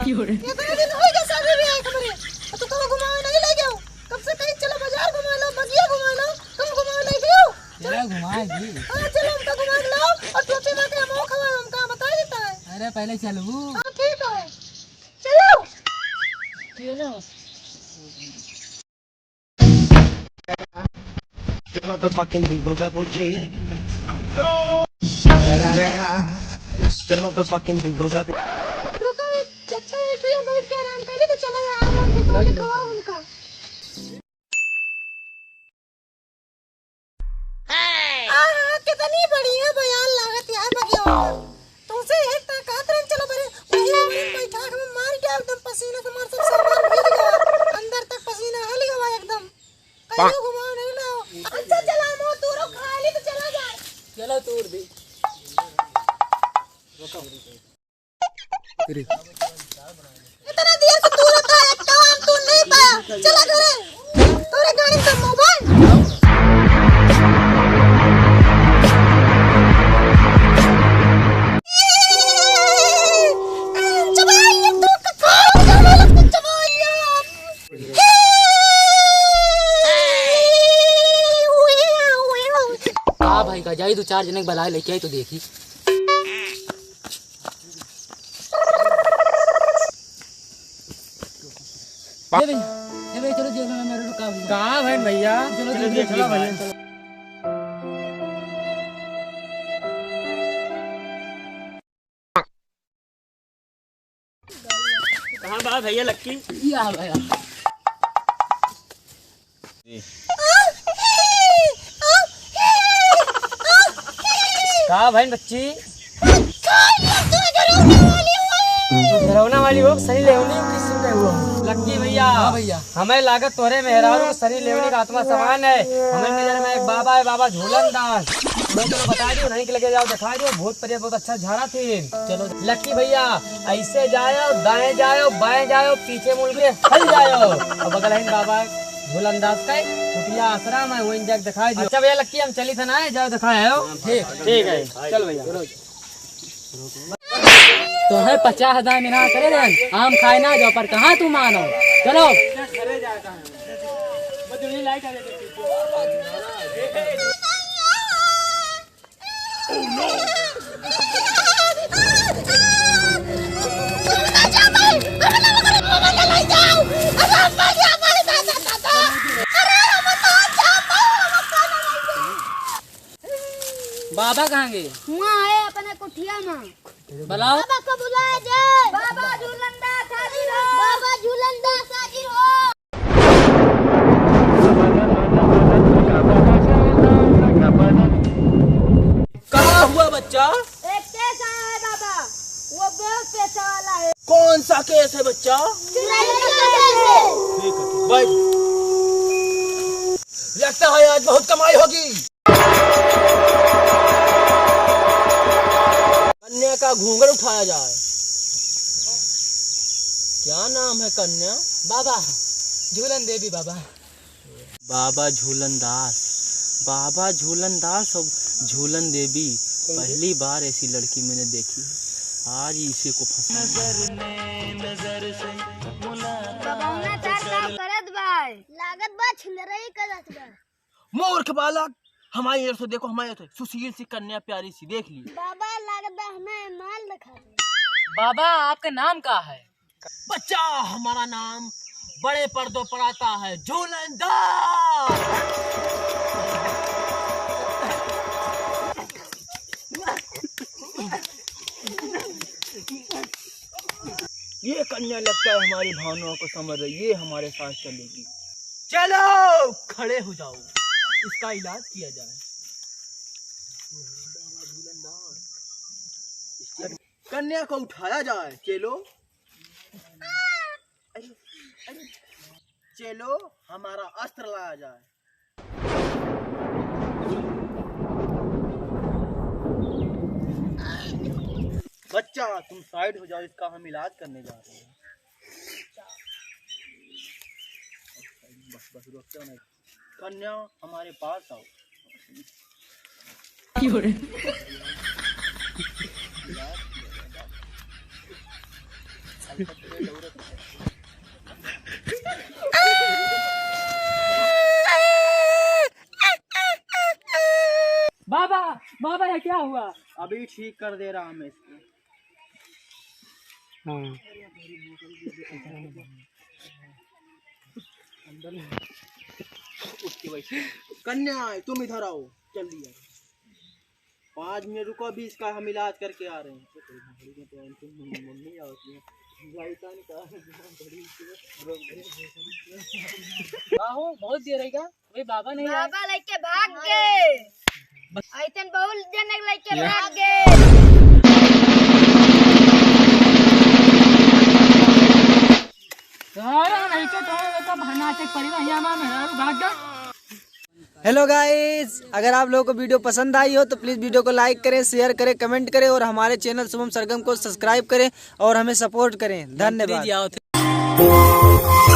कितने दिन हो गए शादी भी आई तुम्हारे तो तुम घुमावे नहीं ले गए कब से कहीं चलो बाजार घुमा लो बगिया घुमा लो तुम घुमावे नहीं गए चलो घुमाएगी। हां चलो हमका घुमा लो और टोपी में के मुंह खवा हमका बता देता है। अरे पहले चलो। हां ठीक है चलो चलो You're the fucking people that will cheat. Still not the fucking people that रुको अच्छा है फिर हम बैठ के आराम करें तो चलो आराम से तो दिखाओ उनका कितनी बड़ी है बयान लागत यार बगिया तुमसे एक ताकत रन चलो बरे पहले बैठा के मार के एकदम पसीना से मार सब सामान भीग गया अंदर तक पसीना हल गया एकदम कहीं घुमाओ नहीं ना अच्छा चला मो तू रो खाली तो चला जाए चलो तोड़ दे। इतना देर से तू रहता है एक काम तू नहीं पाया चला घरे तोरे गाड़ी से मोबाइल भाई का जाई तो 4 जने के बलाए लेके आई तो देखी। ये भाई चलो जेल में मेरे रुका हुआ कहां भाई भैया चलो जल्दी चलो भैया कहां बा भैया लक्की या भैया कहा भाई बच्ची घरौना वाली हो सही लेवनी किस में हुआ लक्की भैया भैया हमें लागत तोरे मेहरारू सरी लेवनी का आत्मा समान है हमें नजर में एक बाबा है बाबा झूलन दास मैं तो बता दियो नहीं के लगे जाओ दिखा दो भूत प्रेत बहुत अच्छा झाड़ा थे। चलो लक्की भैया ऐसे जाओ दाएं जाओ बाएं जाओ पीछे मुड़ के हल जाओ और बगल है बाबा झूलन दास का कुटिया आश्रम है वो जग दिखाई दो। अच्छा भैया लक्की हम चली था ना जाओ दिखाए हो ठीक है चल भैया तो है 50,000 में ना करे देन आम खाए ना जाओ पर कहाँ तू मानो चलो बाबा कहाँ गए वहां है अपने कुटिया में बुलाओ बाबा को बुलाया जाए बाबा झूलंदा हाजिर हो बाबा झूलंदा हाजिर हो कहाँ हुआ बच्चा एक केस आया है बाबा वो बहुत पैसा वाला है कौन सा केस है बच्चा चुराई का केस है ठीक है बैठ लगता है आज बहुत कमाई होगी कन्या का घूंघट उठाया जाए क्या नाम है कन्या बाबा झूलन देवी बाबा बाबा झूलन दास और झूलन देवी पहली बार ऐसी लड़की मैंने देखी है आज ही इसी को फंसा लागत बा छिलरई करत बा मूर्ख बालक हमारी तरफ से देखो हमारी तरफ सुशील सी कन्या प्यारी सी देख ली बाबा लागत बा हमें माल दिखा दे बाबा आपका नाम क्या है बच्चा हमारा नाम बड़े पर्दों पर आता है झूलनदार ये कन्या लगता है हमारी भावनाओं को समझ रही ये हमारे साथ चलेगी चलो खड़े हो जाओ इसका इलाज किया जाए कन्या को उठाया जाए चलो चलो हमारा अस्त्र लाया जाए बच्चा तुम साइड हो जाओ इसका हम इलाज करने जा रहे हैं बस रुक जाओ कन्या हमारे पास आओ बाबा बाबा ये क्या हुआ? अभी ठीक कर दे रहा मैं इसको। कन्या तुम इधर आओ, चलिए 5 मिनट रुको, अभी इसका हम इलाज करके आ रहे हैं। मम्मी बहुत देर रहेगा भाई, बाबा नहीं आए। बाबा लेके भाग गए, ऐसन बहुत जने लेके भाग गए। हेलो गाइस, अगर आप लोगों को वीडियो पसंद आई हो तो प्लीज़ वीडियो को लाइक करें, शेयर करें, कमेंट करें और हमारे चैनल शुभम सरगम को सब्सक्राइब करें और हमें सपोर्ट करें। धन्यवाद।